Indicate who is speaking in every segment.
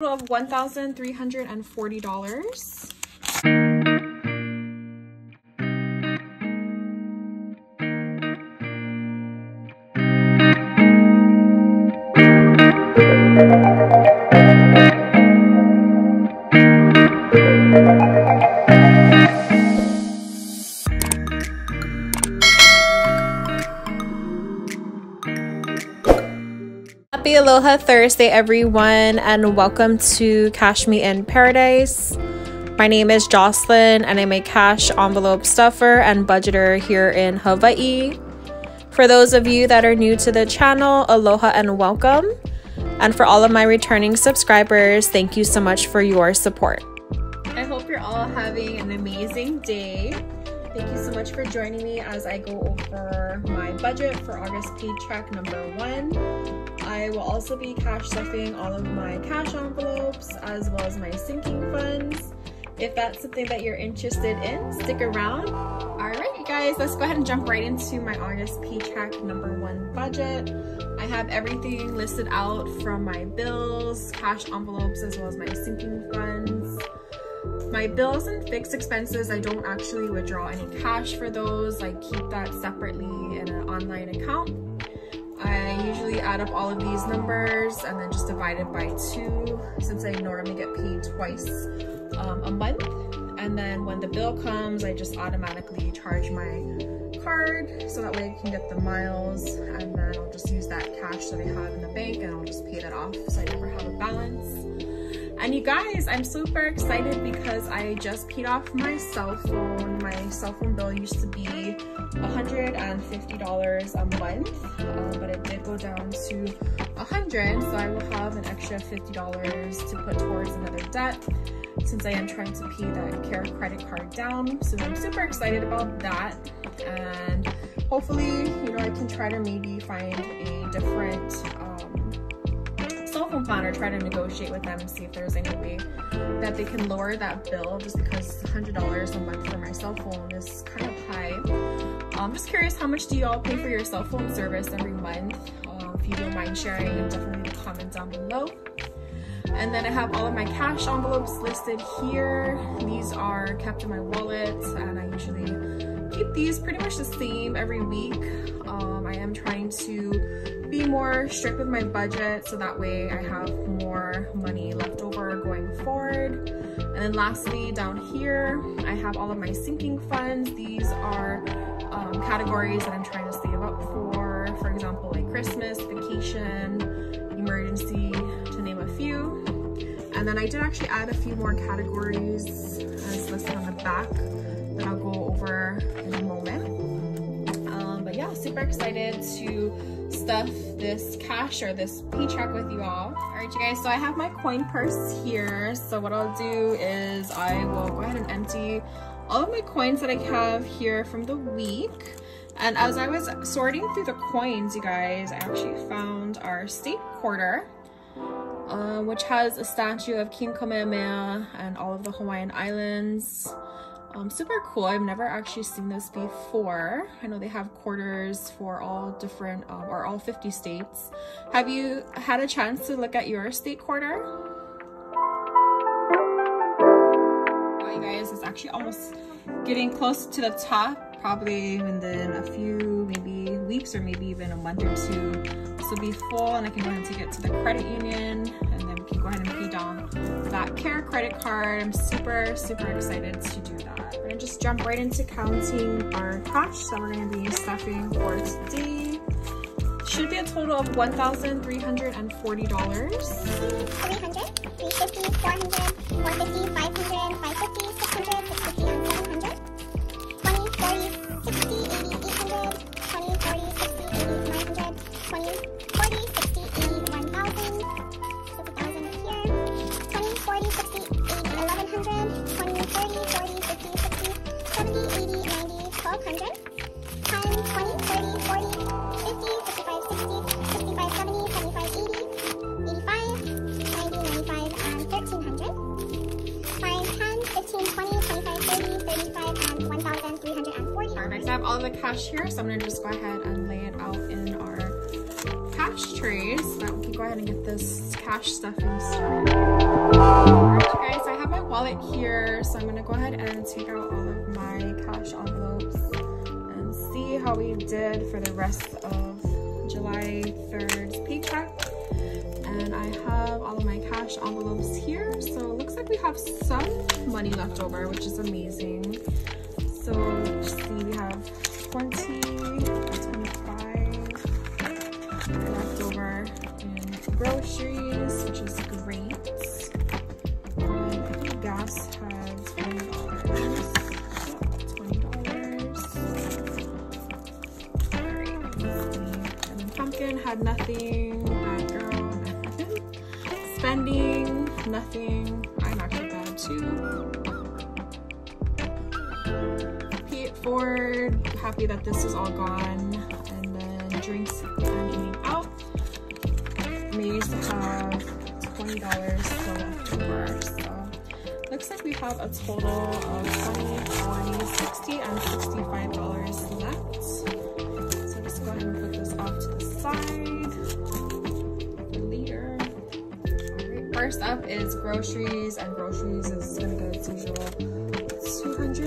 Speaker 1: Of $1,340. Happy Aloha Thursday, everyone, and welcome to Cash Me in Paradise. My name is Jocelyn, and I'm a cash envelope stuffer and budgeter here in Hawaii. For those of you that are new to the channel, aloha and welcome. And for all of my returning subscribers, thank you so much for your support. I hope you're all having an amazing day. Thank you so much for joining me as I go over my budget for August paycheck number 1. I will also be cash stuffing all of my cash envelopes as well as my sinking funds. If that's something that you're interested in, stick around. Alright you guys, let's go ahead and jump right into my August paycheck number 1 budget. I have everything listed out from my bills, cash envelopes, as well as my sinking funds. My bills and fixed expenses, I don't actually withdraw any cash for those. I keep that separately in an online account. I usually add up all of these numbers and then just divide it by 2 since I normally get paid twice a month. And then when the bill comes, I just automatically charge my card so that way I can get the miles, and then I'll just use that cash that I have in the bank and I'll just pay that off so I never have a balance. And you guys, I'm super excited because I just paid off my cell phone. My cell phone bill used to be $150 a month, but it did go down to $100, so I will have an extra $50 to put towards another debt since I am trying to pay that care credit card down. So I'm super excited about that, and hopefully, I can try to maybe find a different cell phone plan or try to negotiate with them and see if there's any way that they can lower that bill, just because $100 a month for my cell phone is kind of high. I'm just curious, how much do you all pay for your cell phone service every month? If you don't mind sharing, definitely leave a comment down below. And then I have all of my cash envelopes listed here. These are kept in my wallet, and I usually keep these pretty much the same every week. I am trying to be more strict with my budget so that way I have more money left over going forward. And then lastly, down here, I have all of my sinking funds. These are categories that I'm trying to save up for example, like Christmas, vacation, emergency, to name a few. And then I did actually add a few more categories as listed on the back that I'll go over in a moment. But yeah, super excited to stuff this cash or this paycheck with you all. All right, you guys, so I have my coin purse here. So what I'll do is I will go ahead and empty all of my coins that I have here from the week. And as I was sorting through the coins, you guys, I actually found our state quarter, which has a statue of King Kamehameha and all of the Hawaiian Islands. Super cool. I've never actually seen this before. I know they have quarters for all different or all 50 states. Have you had a chance to look at your state quarter? Oh, you guys, it's actually almost getting close to the top. Probably within a few maybe weeks or maybe even a month or 2. This will be full, and I can go ahead and take it to the credit union, and then we can go ahead and pay down that care credit card. I'm super excited to do that. We're gonna just jump right into counting our cash that we're gonna be stuffing for today. Should be a total of $1,340.
Speaker 2: 300, 350, 400, 450, 500, 550, 600, 650, and 700. 20, 40, 60, 80, 800. 20, 40, 60, 80, 900. 20, 40, 60, 80, 1,000. So 1,000 up here. 20, 40, 60, 80, 1,100. 20, 30, 40, 50, 60, 70, 80, 90, 1,200. 10, 20, 30, 40, 50, 55, 60, 65, 70, 75, 80, 85, 90, 95, and 1,300. 5, 10, 15, 20, 25, 30, 35, and 1,340.
Speaker 1: Perfect. So I have all the cash here, so I'm gonna just go ahead and lay it out in our cash trays so that we can go ahead and get this cash stuffing started. Alright you guys, I have my wallet here, so I'm gonna go ahead and take out all of my cash envelopes and see how we did for the rest of July 3rd's paycheck. And I have all of my cash envelopes here, so it looks like we have some money left over, which is amazing. So let's see, we have 20, 25 left over in groceries, which is great. And I think gas has $20. Alright, let's see. And then pumpkin had nothing. Bad girl, nothing. Spending, nothing. I'm actually bad too. Ford, happy that this is all gone. And then drinks and eating out. We used to have $20 still left over. So looks like we have a total of $20, $40, $60, and $65 left. So let's go ahead and put this off to the side for later. Alright, first up is groceries, and groceries is gonna get its usual $200.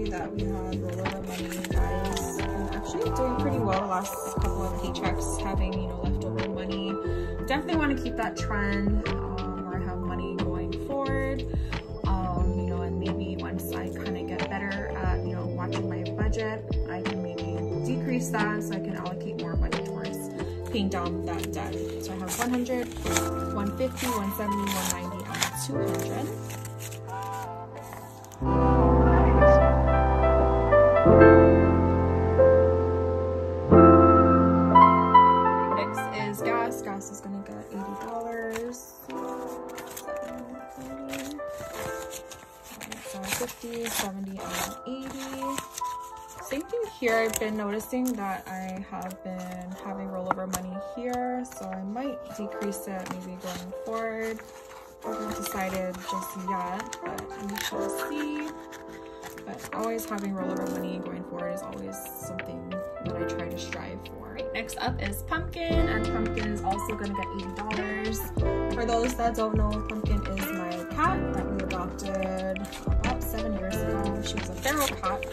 Speaker 1: That we have rollover money, guys. I'm actually doing pretty well the last couple of paychecks, having, you know, leftover money. Definitely want to keep that trend where I have money going forward. You know, and maybe once I kind of get better at, you know, watching my budget, I can maybe decrease that so I can allocate more money towards paying down that debt. So I have 100, 150, 170, 190, and 200. Gas is gonna get $80. So 50, 70, and 80. Same thing here. I've been noticing that I have been having rollover money here, so I might decrease it maybe going forward. I haven't decided just yet, but we shall see. But always having rollover money going forward is always something that I try to strive for. Next up is pumpkin, and pumpkin is also gonna get $80. For those that don't know, pumpkin is my cat that we adopted about 7 years ago. She was a feral cat.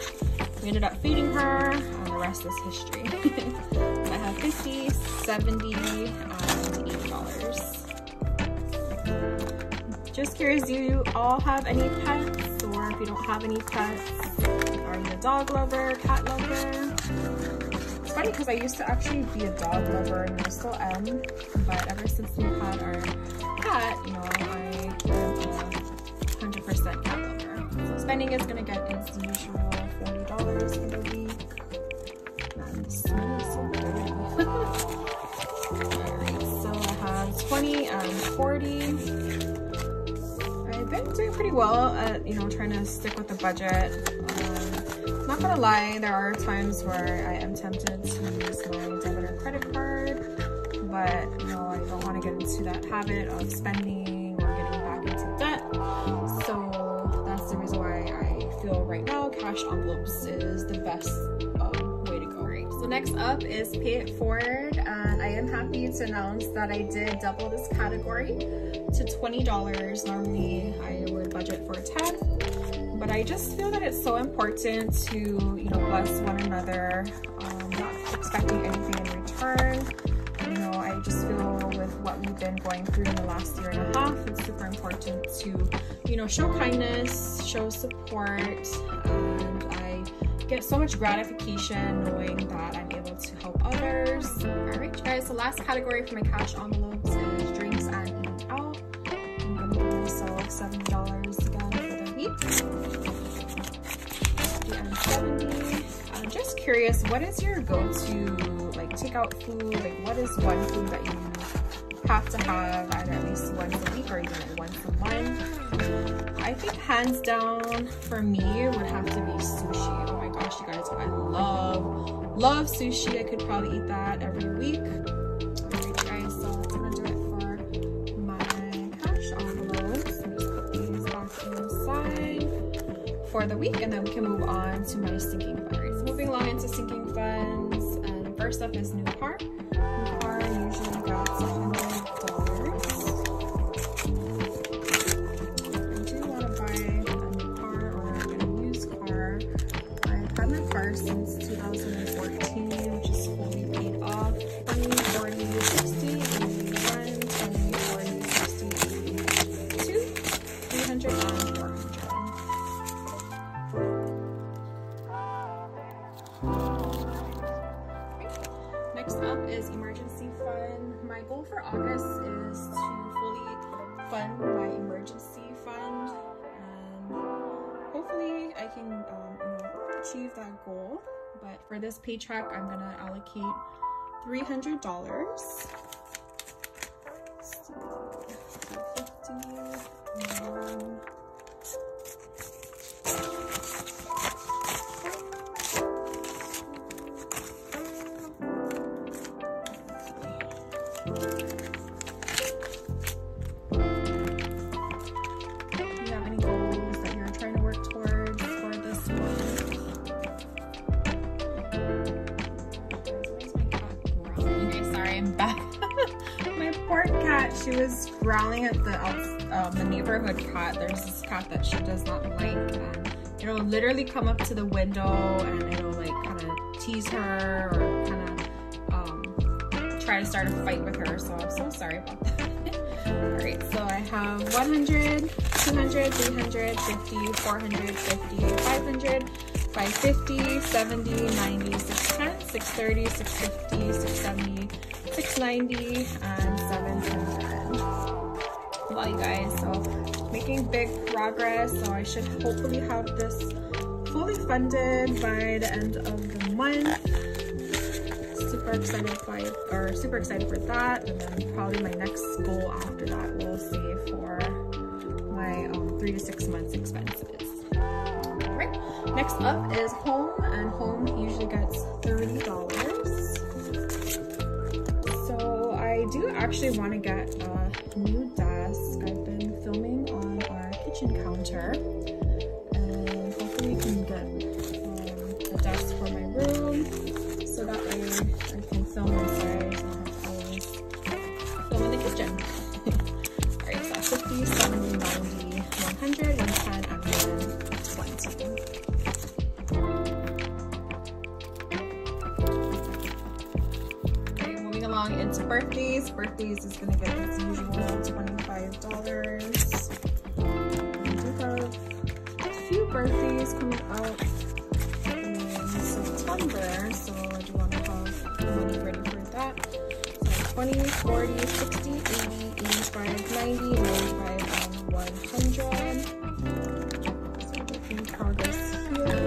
Speaker 1: We ended up feeding her, and the rest is history. I have 50, 70, and $80. Just curious, do you all have any pets? Or if you don't have any pets, are you a dog lover, cat lover? It's funny because I used to actually be a dog lover, and I still am, but ever since we've had our cat, you know, I am a 100% cat lover. So spending is gonna get its usual $40 for the week. And this money is so dirty. Alright, so I have 20 and 40. I've been doing pretty well at, you know, trying to stick with the budget. Not gonna lie, there are times where I am tempted to use my debit or credit card, but you know, I don't want to get into that habit of spending or getting back into debt. So that's the reason why I feel right now cash envelopes is the best way to go. Right. So next up is Pay It Forward, and I am happy to announce that I did double this category to $20. Normally I would budget for 10. But I just feel that it's so important to, you know, bless one another, not expecting anything in return. You know, I just feel with what we've been going through in the last year and a half, it's super important to, you know, show kindness, show support, and I get so much gratification knowing that I'm able to help others. All right, guys, the last category for my cash envelopes is drinks and eating out. I'm gonna give myself $70 again for the week. 50 and 70. I'm just curious, what is your go-to like takeout food? Like, what is one food that you have to have either at least once a week or even like once a month? I think hands down for me would have to be sushi. Oh my gosh, you guys, I love sushi. I could probably eat that every week. Alright guys, so that's gonna do it for my cash envelopes. I'm just put these back inside for the week, and then we can move on to my sinking fund. Alright, so moving along into sinking funds, and first up is new car. New car usually gets $100. I do want to buy a new car or a used car. I've had my car since 2014, which is fully paid off. 20, 40, 60, 81, 20, 40, 60, 82, 300, and 400. Next up is emergency fund. My goal for August is to fully fund my emergency fund, and hopefully I can achieve that goal. But for this paycheck, I'm gonna allocate $300. So 50, she was growling at the neighborhood cat. There's this cat that she does not like, and it'll literally come up to the window and it'll like kind of tease her or kind of try to start a fight with her. So I'm so sorry about that. Alright, so I have 100, 200, 300, 50, 450, 500, 550, 70, 90, 610, 630, 650, 670, 690, and 700. Well, you guys, so making big progress. So I should hopefully have this fully funded by the end of the month. Super excited for that. And then probably my next goal after that will save for my 3 to 6 months expenses. Alright, next up is home, and home usually gets $30. I do actually want to get a new desk. I've been filming on our kitchen counter, and hopefully we can get a desk for my room so that way I can film inside so I don't have to always film in the kitchen. Alright, so 50, 70, 90, 100, 110, and 120. Into birthdays. Birthdays is gonna get its usual $25. We do have a few birthdays coming up in September, so I do want to have money ready for that. So 20, 40, 60, 80, 85, 90, 95, and 100. So making progress here.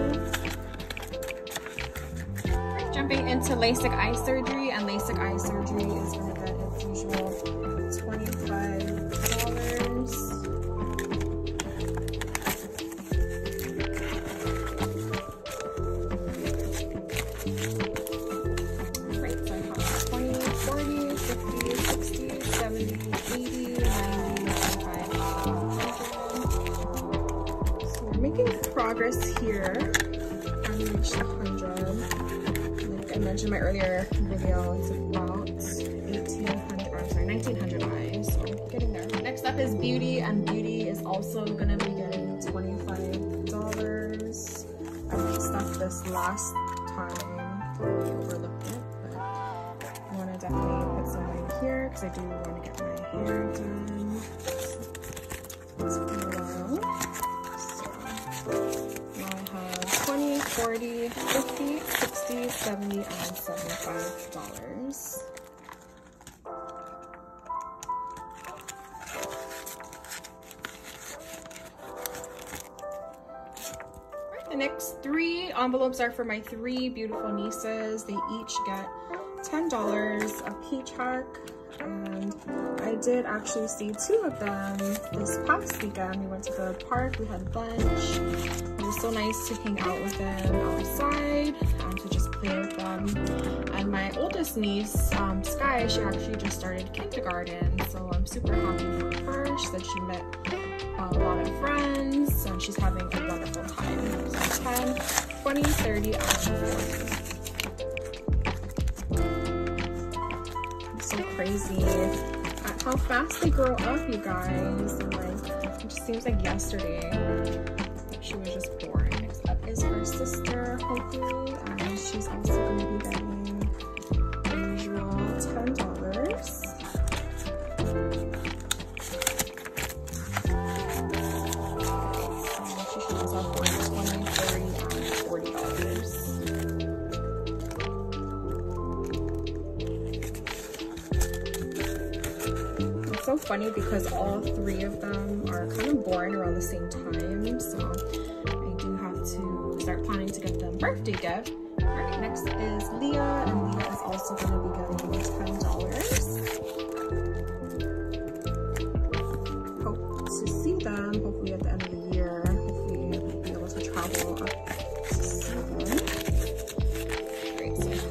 Speaker 1: Jumping into LASIK eye surgery, and LASIK eye surgery is going to get its usual $25. Right, so I have 20, 40, 50, 60, 70, 80, 90, 95, 100. So we're making progress here. I'm reached 100. I mentioned in my earlier video, it's about 1900 eyes, so getting there. Next up is beauty, and beauty is also gonna be getting $25. I mixed up this last time, probably overlooked it, but I want to definitely put some in here because I do want to get my hair done. It's been a while. So now I have 20, 40, 50, 60, 70, and $75. The next 3 envelopes are for my 3 beautiful nieces. They each get $10 a paycheck, and I did actually see 2 of them this past weekend. We went to the park, we had lunch. It was so nice to hang out with them outside and to just play with them. And my oldest niece, Sky, she actually just started kindergarten, so I'm super happy for her. She said she met a lot of friends and she's having a wonderful time. So 10, 20, 30, and 40. crazy at how fast they grow up, you guys. And like, it just seems like yesterday that she was just born. Next up is her sister, Hoku, and she's also going to be getting the usual $10. She shows up for $20, $30, and $40. So funny because all three of them are kind of born around the same time, so I do have to start planning to get them birthday gift. All right, next is Leah, and Leah is also going to be getting $10. Hope to see them hopefully at the end of the year. Hopefully we'll be able to travel up to see them. Great, so I have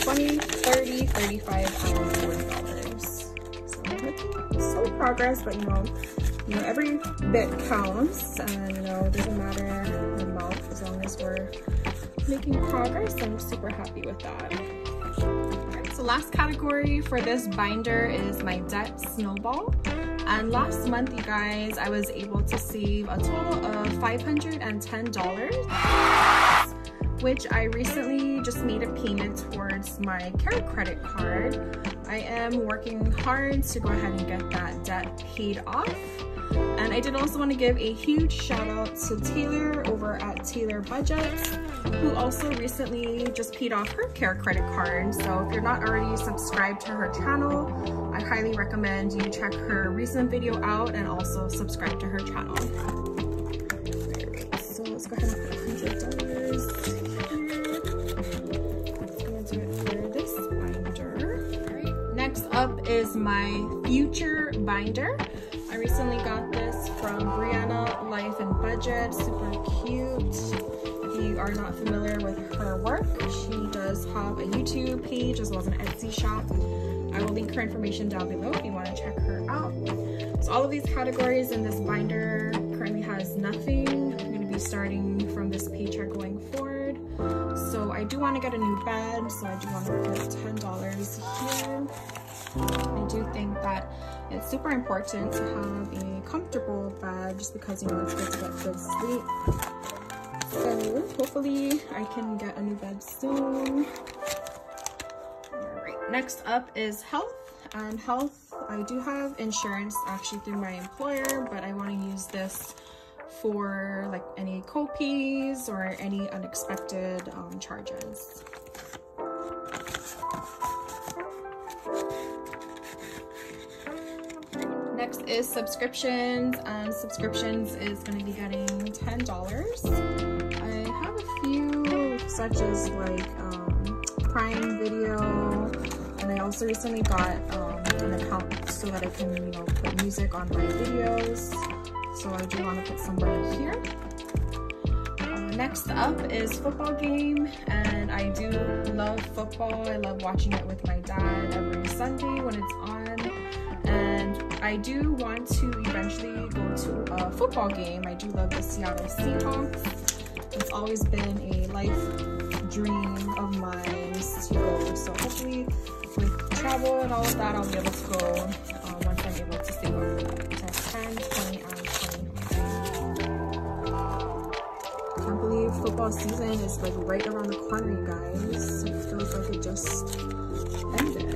Speaker 1: 20, 30, 35, and $40. So slow progress, but you know, every bit counts, and you know, it doesn't matter the amount as long as we're making progress. I'm super happy with that. Alright, so last category for this binder is my debt Snowball. And last month, you guys, I was able to save a total of $510. Which I recently just made a payment towards my care credit card. I am working hard to go ahead and get that debt paid off. And I did also want to give a huge shout out to Taylor over at Taylor Budgets, who also recently just paid off her care credit card. So if you're not already subscribed to her channel, I highly recommend you check her recent video out and also subscribe to her channel. Alright, so let's go ahead and put $100. Next up is my future binder. I recently got this from Brianna Life and Budget, super cute. If you are not familiar with her work, she does have a YouTube page as well as an Etsy shop. I will link her information down below if you want to check her out. So all of these categories in this binder currently has nothing. I'm going to be starting from this paycheck going forward. So I do want to get a new bed, so I do want to put $10 here. I do think that it's super important to have a comfortable bed just because, you know, it's good to get good sleep. So hopefully I can get a new bed soon. Alright, next up is health. And health, I do have insurance actually through my employer, but I want to use this for like any co-pays or any unexpected charges. Next is subscriptions, and subscriptions is going to be getting $10. I have a few such as like Prime Video, and I also recently got an account so that I can, you know, put music on my videos. So I do want to put some money here. Next up is football game, and I do love football. I love watching it with my dad every Sunday when it's on. And I do want to eventually go to a football game. I do love the Seattle Seahawks. It's always been a life dream of mine to go. So hopefully with travel and all of that, I'll be able to go once I'm able to save up for that. So 10, 20, and 20. I can't believe football season is like right around the corner, you guys. It feels like it just ended.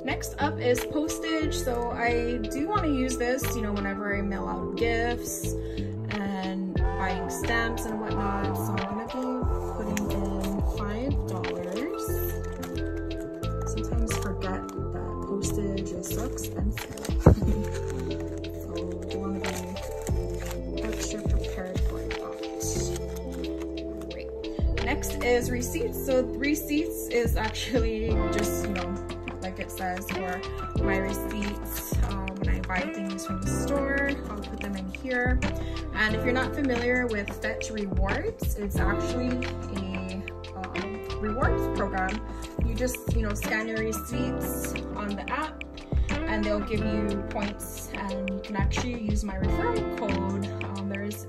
Speaker 1: Next up is postage. So I do want to use this, you know, whenever I mail out gifts and buying stamps and whatnot. So I'm gonna be putting in $5. Sometimes forget that postage is so expensive. So I want to be extra prepared for that. Great. Next is receipts. So receipts is actually just, you know, like it says, for my receipts when I buy things from the store. I'll put them in here. And if you're not familiar with Fetch Rewards, it's actually a rewards program. You just, you know, scan your receipts on the app and they'll give you points, and you can actually use my referral code. There's a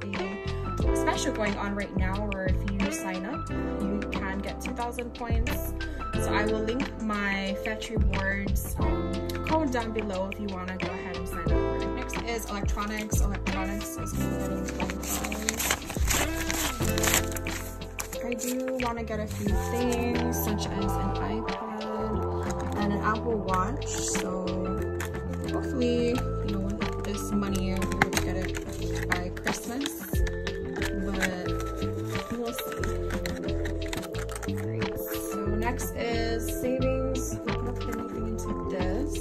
Speaker 1: special going on right now where if you sign up, you can get 2,000 points. So I will link my Fetch Rewards code down below if you want to go ahead and sign up for it. Next is electronics. Electronics is getting 25. I do want to get a few things such as an iPad and an Apple Watch. So hopefully, you know, with this money, I'll be able to get it by Christmas. But we'll see. Alright, so next is savings. We can put anything into this.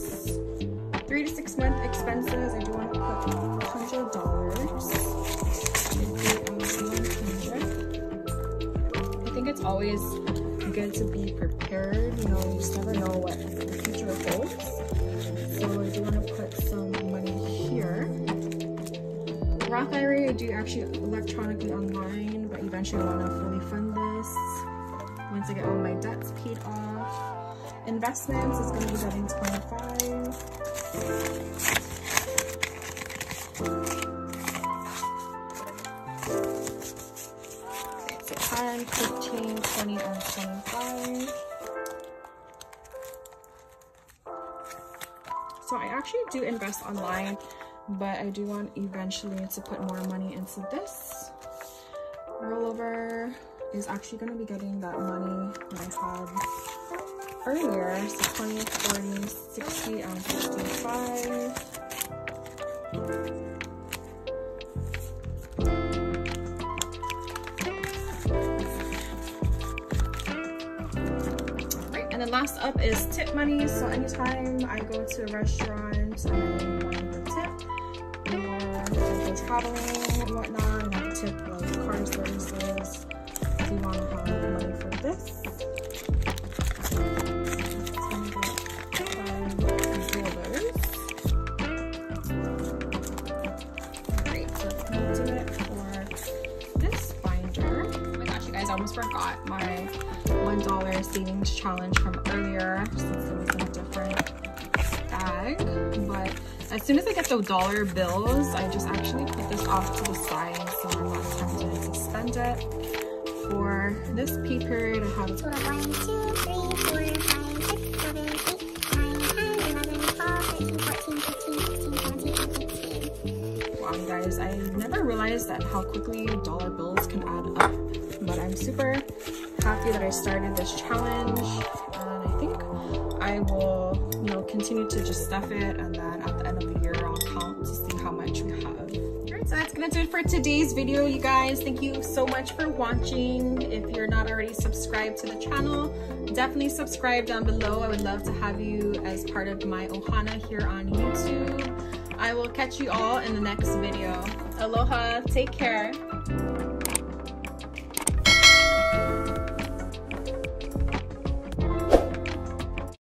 Speaker 1: 3 to 6 month expenses. I do want to put $100. I think it's always good to be prepared. You know, you just never know what the future holds. So I do want to put some money here. Roth IRA, I do actually electronically online, but eventually I want to fully fund this once I get all my debts paid off. Investments is going to be getting 25. So 10, 15, 20, and 25. So I actually do invest online, but I do want eventually to put more money into this. Rollover is actually going to be getting that money that I had earlier. So 20, 40, 60, and 65. And then last up is tip money. So anytime I go to a restaurant and I want to tip, or if I go traveling and whatnot, and I tip like car services, if you want to have money for this. Great, so let's do it for this binder. Oh my gosh, you guys, I almost forgot my $1 savings challenge from earlier since it was in a different bag. But as soon as I get the dollar bills, I just actually put this off to the side so I'm not tempted to spend it. For this pay period, I have a total of
Speaker 2: 1, 2, 3, 4, 5, 6, 7, 8, 9, 10, 11, 12, 13, 14, 15, 16, 17, and 18.
Speaker 1: Wow, you guys, I never realized that how quickly dollar bills can add up. But I'm super happy that I started this challenge, and I think I will, you know, continue to just stuff it, and then at the end of the year I'll count to see how much we have. Alright, so that's gonna do it for today's video, you guys. Thank you so much for watching. If you're not already subscribed to the channel, definitely subscribe down below. I would love to have you as part of my Ohana here on YouTube. I will catch you all in the next video. Aloha, take care.